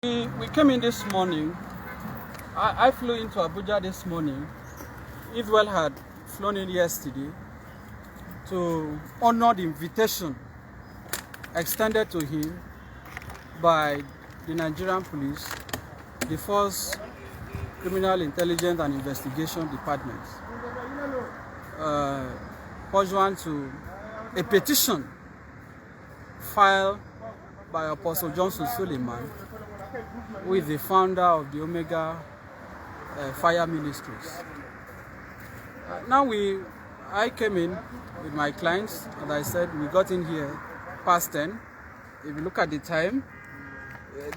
We came in this morning. I flew into Abuja this morning. Israel had flown in yesterday to honor the invitation extended to him by the Nigerian police, the Force Criminal Intelligence and Investigation Department, pursuant to a petition filed by Apostle Johnson Suleman, who is the founder of the Omega Fire Ministries. I came in with my clients, and I said we got in here past 10. If you look at the time,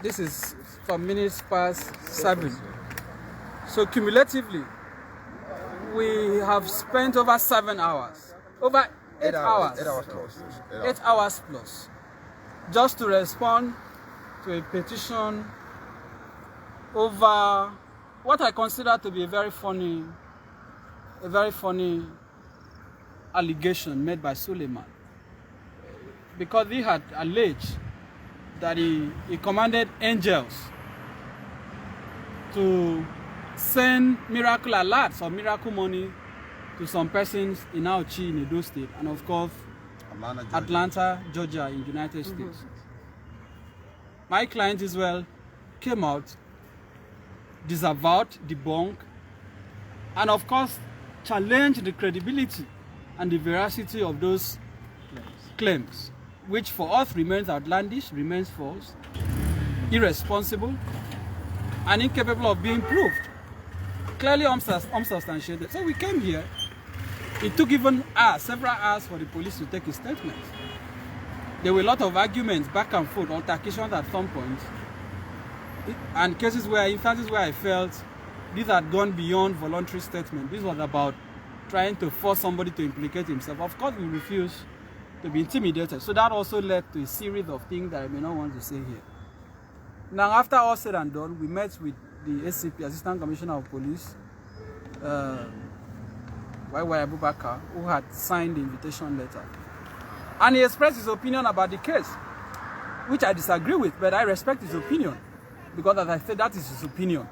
this is some minutes past 7. So cumulatively, we have spent over 7 hours, over 8 hours, 8 hours plus, just to respond to a petition over what I consider to be a very funny allegation made by Suleman, because he had alleged that he commanded angels to send miracle alerts or miracle money to some persons in Auchi in Edo State, and of course Atlanta, Georgia in the United States. My client Israel came out, disavowed, debunked, and of course challenged the credibility and the veracity of those claims, which for us remains outlandish, remains false, irresponsible, and incapable of being proved, clearly unsubstantiated. So we came here. It took even several hours for the police to take a statement. There were a lot of arguments, back and forth, altercations at some point, and instances where I felt these had gone beyond voluntary statement. This was about trying to force somebody to implicate himself. Of course, we refused to be intimidated. So that also led to a series of things that I may not want to say here. Now, after all said and done, we met with the ACP, Assistant Commissioner of Police, Y.Y. Abubakar, who had signed the invitation letter. And he expressed his opinion about the case, which I disagree with, but I respect his opinion, because as I said, that is his opinion.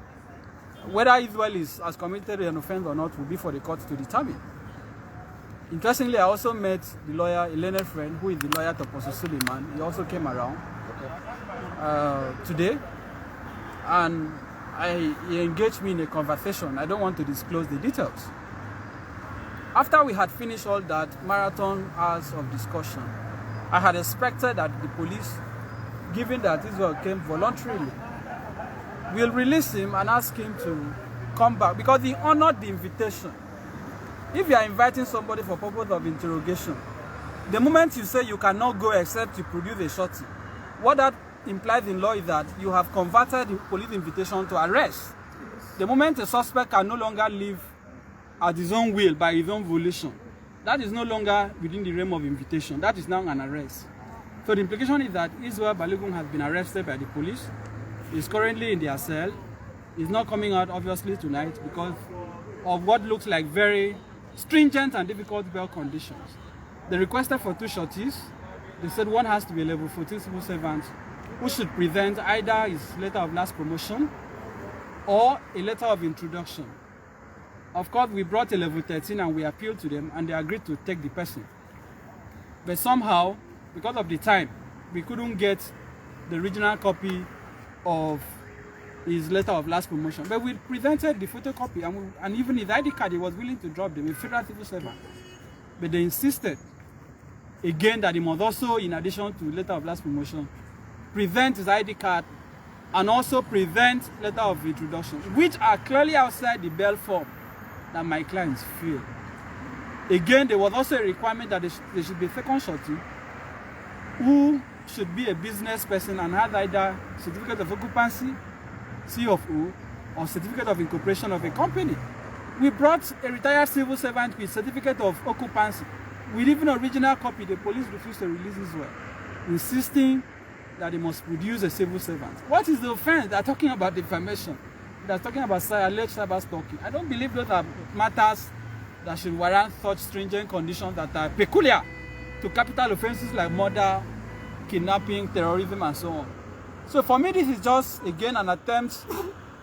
Whether Israel has committed an offense or not will be for the court to determine. Interestingly, I also met the lawyer, a learned friend, who is the lawyer to Apostle Suleman. He also came around today, and he engaged me in a conversation. I don't want to disclose the details. After we had finished all that marathon hours of discussion, I had expected that the police, given that Israel came voluntarily, will release him and ask him to come back, because he honored the invitation. If you are inviting somebody for purpose of interrogation, the moment you say you cannot go except you produce a shorty, what that implies in law is that you have converted the police invitation to arrest. The moment a suspect can no longer live at his own will, by his own volition, that is no longer within the realm of invitation. That is now an arrest. So the implication is that Israel Balogun has been arrested by the police. He's currently in their cell. He's not coming out, obviously, tonight because of what looks like very stringent and difficult bail conditions. They requested for 2 shorties. They said one has to be a level 14 civil servant who should present either his letter of last promotion or a letter of introduction. Of course, we brought a level 13 and we appealed to them, and they agreed to take the person. But somehow, because of the time, we couldn't get the original copy of his letter of last promotion. But we presented the photocopy, and even his ID card, he was willing to drop them, a federal civil servant. But they insisted again that he must also, in addition to letter of last promotion, present his ID card and also present letter of introduction, which are clearly outside the bail form that my clients fill. Again, there was also a requirement that there should be a second shorty who should be a business person and has either certificate of occupancy, C of O, or certificate of incorporation of a company. We brought a retired civil servant with certificate of occupancy. With even original copy, the police refused to release Israel, insisting that they must produce a civil servant. What is the offense? They're talking about defamation. They're talking about alleged cyber stalking. I don't believe those are matters that should warrant such stringent conditions that are peculiar to capital offenses like murder, kidnapping, terrorism, and so on. So for me, this is just, again, an attempt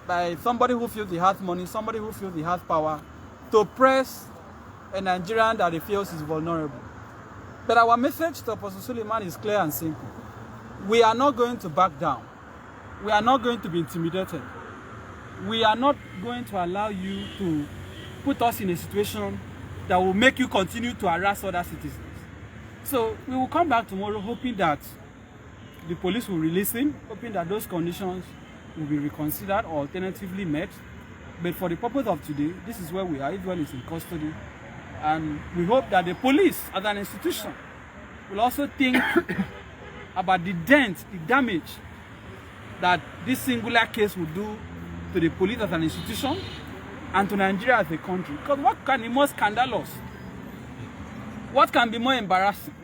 by somebody who feels he has money, somebody who feels he has power, to press a Nigerian that he feels is vulnerable. But our message to Apostle Suleman is clear and simple. We are not going to back down. We are not going to be intimidated. We are not going to allow you to put us in a situation that will make you continue to harass other citizens. So we will come back tomorrow hoping that the police will release him, hoping that those conditions will be reconsidered or alternatively met. But for the purpose of today, this is where we are. Israel is in custody. And we hope that the police as an institution will also think about the dent, the damage that this singular case will do to the police as an institution and to Nigeria as a country. Because what can be more scandalous? What can be more embarrassing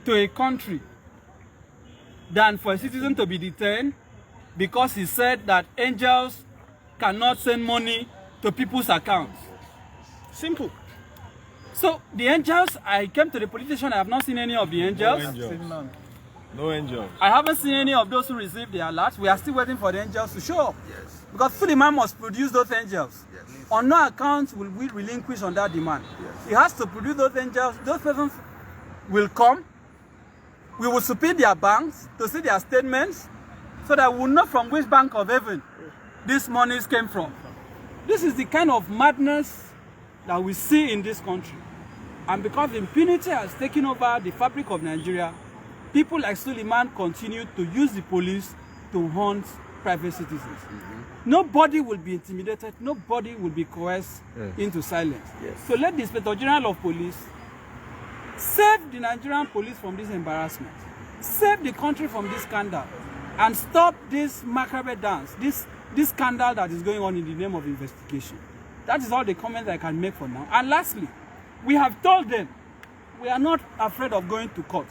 to a country than for a citizen to be detained because he said that angels cannot send money to people's accounts? Simple. So the angels, I came to the police station, I have not seen any of the angels. No angels. No angels. I haven't seen any of those who received the alert. We are still waiting for the angels to show up. Yes. Because Suleman must produce those angels. Yes. On no account will we relinquish on that demand. Yes. He has to produce those angels. Those persons will come. We will subpoena their banks to see their statements so that we will know from which bank of heaven these monies came from. This is the kind of madness that we see in this country. And because impunity has taken over the fabric of Nigeria, people like Suleman continue to use the police to hunt private citizens. Nobody will be intimidated. Nobody will be coerced into silence. Yes. So let the Inspector General of Police save the Nigerian police from this embarrassment. Save the country from this scandal. And stop this macabre dance, this scandal that is going on in the name of investigation. That is all the comments I can make for now. And lastly, we have told them we are not afraid of going to court.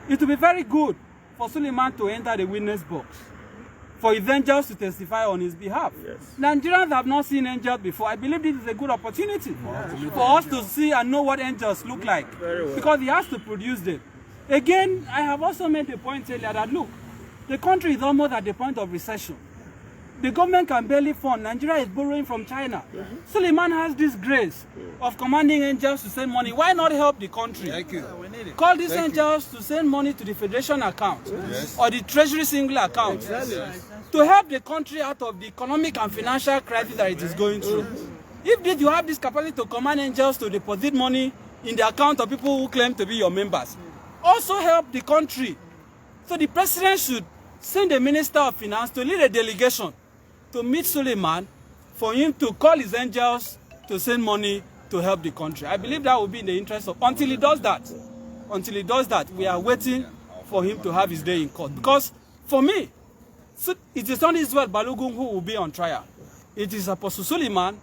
It will be very good for Suleman to enter the witness box, for his angels to testify on his behalf. Yes. Nigerians have not seen angels before. I believe this is a good opportunity for us to see and know what angels look like, because he has to produce them. Again, I have also made the point earlier that, look, the country is almost at the point of recession. The government can barely fund. Nigeria is borrowing from China. Suleman has this grace of commanding angels to send money. Why not help the country? Thank you. Call these angels to send money to the Federation account or the Treasury single account to help the country out of the economic and financial crisis that it is going through. If you have this capacity to command angels to deposit money in the account of people who claim to be your members, also help the country. So the president should send the Minister of Finance to lead a delegation to meet Suleman for him to call his angels to send money to help the country. I believe that will be in the interest of, until he does that, we are waiting for him to have his day in court. Because for me, it is not Israel Balogun who will be on trial. It is Apostle Suleman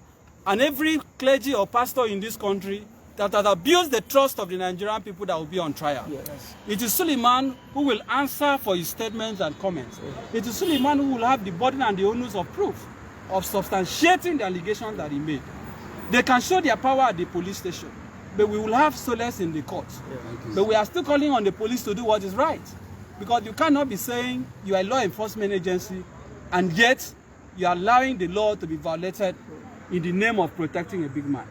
and every clergy or pastor in this country that has abused the trust of the Nigerian people that will be on trial. Yes. It is Suleman who will answer for his statements and comments. It is Suleman who will have the burden and the onus of proof of substantiating the allegations that he made. They can show their power at the police station, but we will have solace in the courts. But we are still calling on the police to do what is right, because you cannot be saying you are a law enforcement agency and yet you are allowing the law to be violated in the name of protecting a big man.